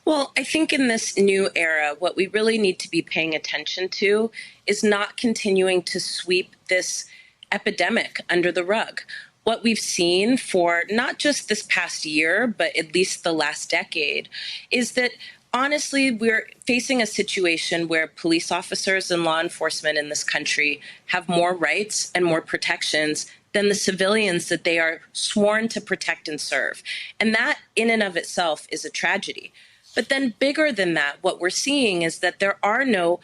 Well, I think in this new era, what we really need to be paying attention to is not continuing to sweep this epidemic under the rug. What we've seen for not just this past year, but at least the last decade, is that honestly, we're facing a situation where police officers and law enforcement in this country have more rights and more protections than the civilians that they are sworn to protect and serve. And that, in and of itself, is a tragedy. But then bigger than that, what we're seeing is that there are no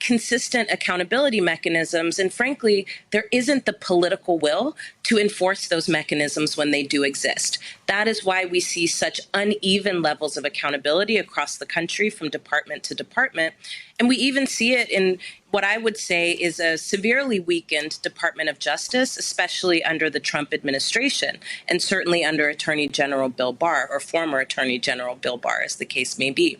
consistent accountability mechanisms. And frankly, there isn't the political will to enforce those mechanisms when they do exist. That is why we see such uneven levels of accountability across the country from department to department. And we even see it in what I would say is a severely weakened Department of Justice, especially under the Trump administration, and certainly under Attorney General Bill Barr, or former Attorney General Bill Barr, as the case may be.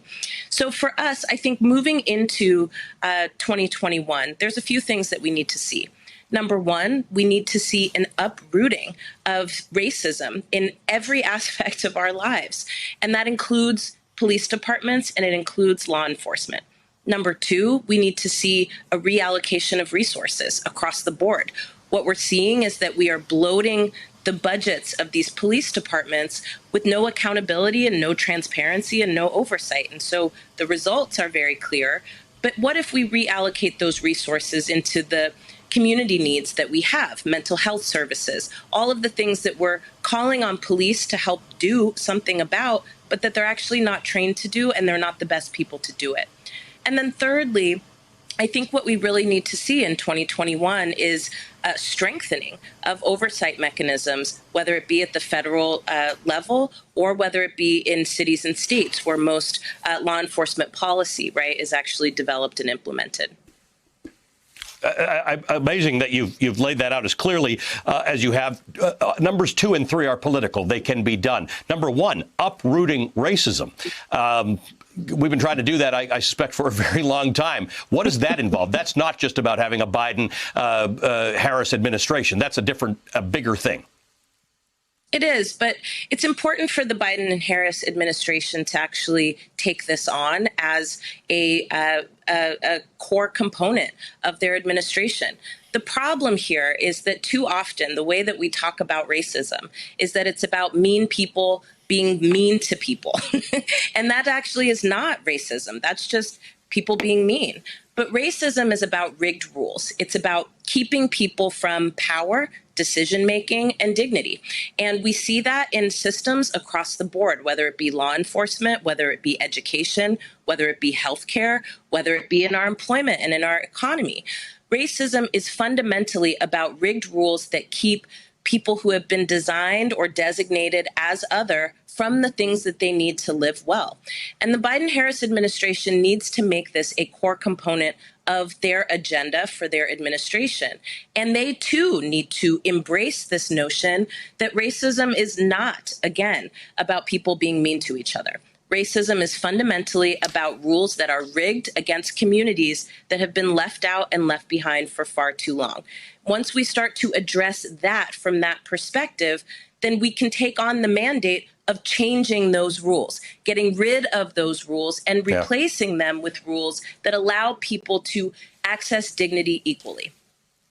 So for us, I think moving into 2021, there's a few things that we need to see. Number one, we need to see an uprooting of racism in every aspect of our lives. And that includes police departments and it includes law enforcement. Number two, we need to see a reallocation of resources across the board. What we're seeing is that we are bloating the budgets of these police departments with no accountability and no transparency and no oversight. And so the results are very clear. But what if we reallocate those resources into the community needs that we have, mental health services, all of the things that we're calling on police to help do something about, but that they're actually not trained to do and they're not the best people to do it. And then thirdly, I think what we really need to see in 2021 is strengthening of oversight mechanisms, whether it be at the federal level or whether it be in cities and states where most law enforcement policy, right, is actually developed and implemented. Amazing that you've laid that out as clearly as you have. Numbers 2 and 3 are political. They can be done. Number one, uprooting racism. We've been trying to do that, I suspect, for a very long time. What does that involve? That's not just about having a Biden-Harris administration. That's a bigger thing. It is, but it's important for the Biden and Harris administration to actually take this on as a core component of their administration. The problem here is that too often the way that we talk about racism is that it's about mean people being mean to people. And that actually is not racism. That's just people being mean. But racism is about rigged rules. It's about keeping people from power, decision-making, and dignity. And we see that in systems across the board, whether it be law enforcement, whether it be education, whether it be healthcare, whether it be in our employment and in our economy. Racism is fundamentally about rigged rules that keep people who have been designed or designated as other from the things that they need to live well. And the Biden-Harris administration needs to make this a core component of their agenda for their administration. And they, too, need to embrace this notion that racism is not, again, about people being mean to each other. Racism is fundamentally about rules that are rigged against communities that have been left out and left behind for far too long. Once we start to address that from that perspective, then we can take on the mandate of changing those rules, getting rid of those rules and replacing them with rules that allow people to access dignity equally.